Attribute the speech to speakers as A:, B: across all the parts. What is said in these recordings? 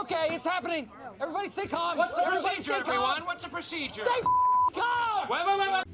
A: Okay, it's happening. Everybody stay calm.
B: What's the
A: Everybody
B: procedure,
A: stay calm.
B: everyone? What's the procedure?
A: Stay calm!
B: Wait.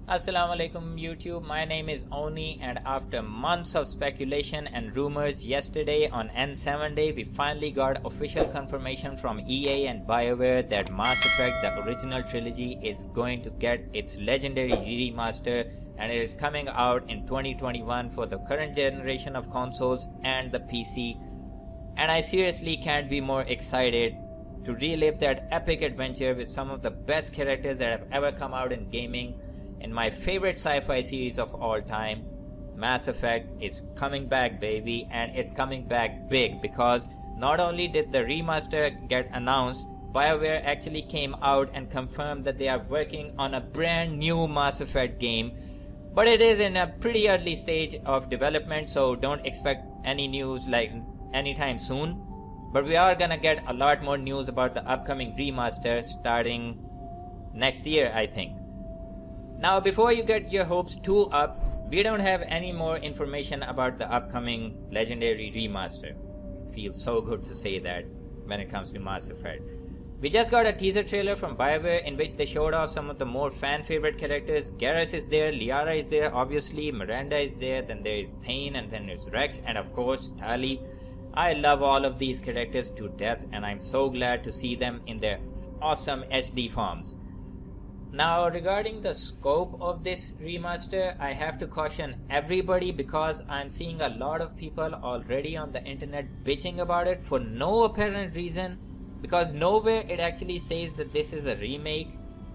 C: Assalamu alaikum YouTube, my name is Oni, and after months of speculation and rumors, yesterday on N7 day we finally got official confirmation from EA and bioware that Mass Effect the original trilogy is going to get its legendary remaster, and it is coming out in 2021 for the current generation of consoles and the PC. And I seriously can't be more excited to relive that epic adventure with some of the best characters that have ever come out in gaming. In my favorite sci-fi series of all time, Mass Effect is coming back, baby, and it's coming back big, because not only did the remaster get announced, BioWare actually came out and confirmed that they are working on a brand new Mass Effect game, but it is in a pretty early stage of development, so don't expect any news like anytime soon. But we are gonna get a lot more news about the upcoming remaster starting next year, I think. Now, before you get your hopes too up, we don't have any more information about the upcoming legendary remaster. It feels so good to say that when it comes to Mass Effect. We just got a teaser trailer from BioWare in which they showed off some of the more fan favorite characters. Garrus is there, Liara is there, obviously, Miranda is there, then there is Thane, and then there's Rex, and of course Tali. I love all of these characters to death, and I'm so glad to see them in their awesome SD forms. Now, regarding the scope of this remaster, I have to caution everybody, because I'm seeing a lot of people already on the internet bitching about it for no apparent reason, because nowhere it actually says that this is a remake.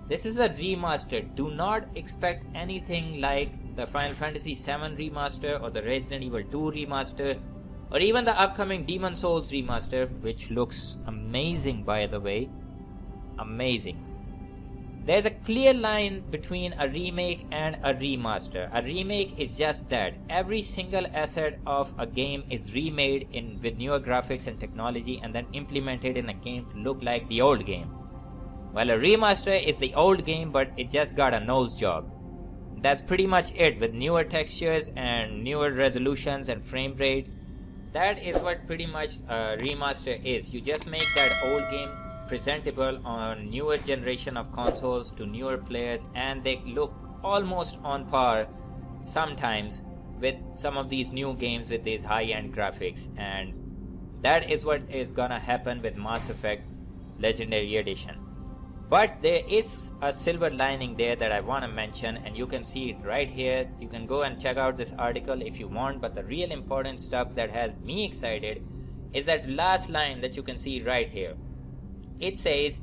C: This is a remaster. Do not expect anything like the Final Fantasy VII remaster or the Resident Evil 2 remaster, or even the upcoming Demon Souls remaster, which looks amazing, by the way. Amazing. There's a clear line between a remake and a remaster. A remake is just that. Every single asset of a game is remade with newer graphics and technology and then implemented in a game to look like the old game. While a remaster is the old game, but it just got a nose job. That's pretty much it, with newer textures and newer resolutions and frame rates. That is what pretty much a remaster is. You just make that old game presentable on newer generation of consoles to newer players, and they look almost on par sometimes with some of these new games with these high-end graphics, and that is what is gonna happen with Mass Effect Legendary Edition. But there is a silver lining there that I want to mention, and you can see it right here. You can go and check out this article if you want, but the real important stuff that has me excited is that last line that you can see right here. It says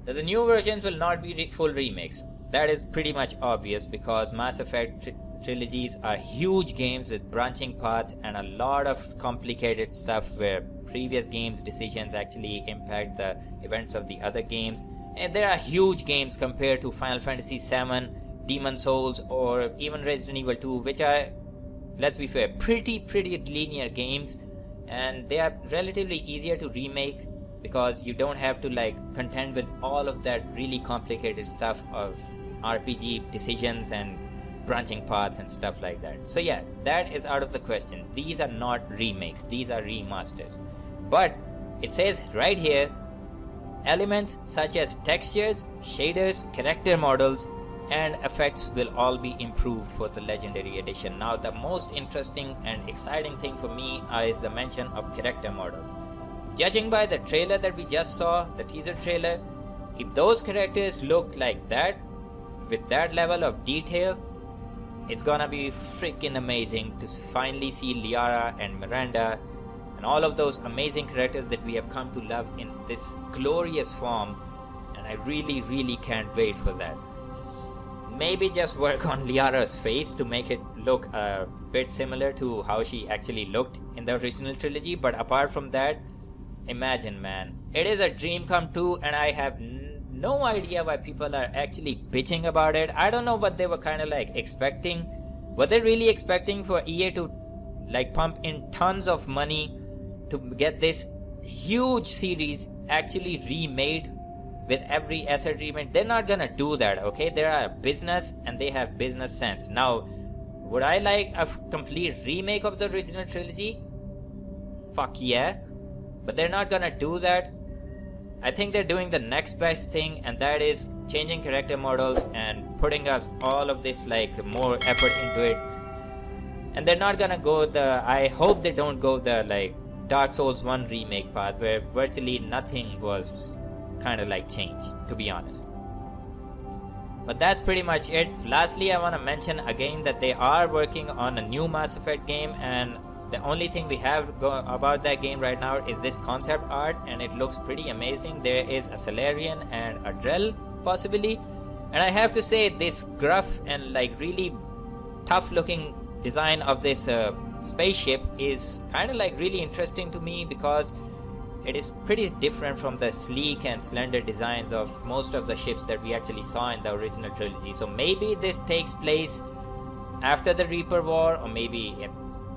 C: that the new versions will not be full remakes. That is pretty much obvious, because Mass Effect trilogies are huge games with branching paths and a lot of complicated stuff where previous games' decisions actually impact the events of the other games. And there are huge games compared to Final Fantasy VII, Demon Souls, or even Resident Evil 2, which are, let's be fair, pretty linear games, and they are relatively easier to remake, because you don't have to contend with all of that really complicated stuff of RPG decisions and branching paths and stuff like that. So yeah, that is out of the question. These are not remakes, these are remasters. But it says right here, elements such as textures, shaders, character models, and effects will all be improved for the Legendary Edition. Now, the most interesting and exciting thing for me is the mention of character models. Judging by the trailer that we just saw, the teaser trailer, if those characters look like that, with that level of detail, it's gonna be freaking amazing to finally see Liara and Miranda and all of those amazing characters that we have come to love in this glorious form, and I really can't wait for that. Maybe just work on Liara's face to make it look a bit similar to how she actually looked in the original trilogy, but apart from that, imagine, man, it is a dream come true, and I have no idea why people are actually bitching about it. I don't know what they were kind of expecting. Were they really expecting for EA to pump in tons of money to get this huge series actually remade with every asset treatment. They're not gonna do that, okay? They are a business and they have business sense. Now, would I like a complete remake of the original trilogy? Fuck yeah. But they're not gonna do that. I think they're doing the next best thing, and that is changing character models and putting us all of this like more effort into it. And they're not gonna go I hope they don't go the like Dark Souls 1 remake path where virtually nothing was kind of like changed, to be honest. But that's pretty much it. Lastly, I want to mention again that they are working on a new Mass Effect game, and the only thing we have about that game right now is this concept art, and it looks pretty amazing. There is a Solarian and a Drell possibly, and I have to say this gruff and like really tough looking design of this spaceship is kind of like really interesting to me, because it is pretty different from the sleek and slender designs of most of the ships that we actually saw in the original trilogy. So maybe this takes place after the Reaper War, or maybe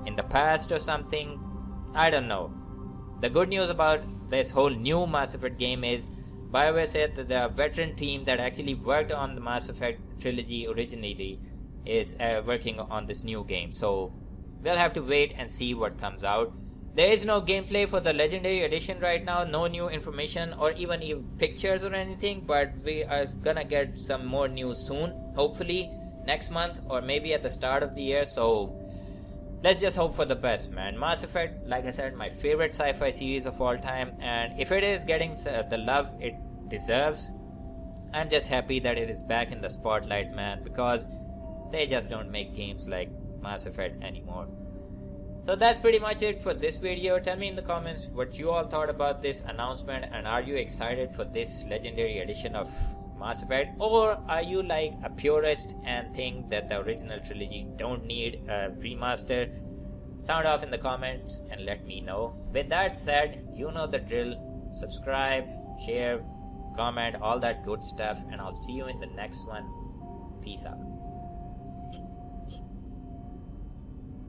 C: in the past or something. I don't know. The good news about this whole new Mass Effect game is BioWare said that the veteran team that actually worked on the Mass Effect trilogy originally is working on this new game. So we'll have to wait and see what comes out. There is no gameplay for the Legendary Edition right now, no new information or even pictures or anything, but we are gonna get some more news soon, hopefully next month or maybe at the start of the year. So let's just hope for the best, man. Mass Effect, like I said, my favorite sci-fi series of all time, and if it is getting the love it deserves, I'm just happy that it is back in the spotlight, man, because they just don't make games like Mass Effect anymore. So that's pretty much it for this video. Tell me in the comments what you all thought about this announcement, and are you excited for this Legendary Edition of Mass Effect, or are you like a purist and think that the original trilogy don't need a remaster? Sound off in the comments and let me know. With that said, you know the drill. Subscribe, share, comment, all that good stuff, and I'll see you in the next one. Peace out.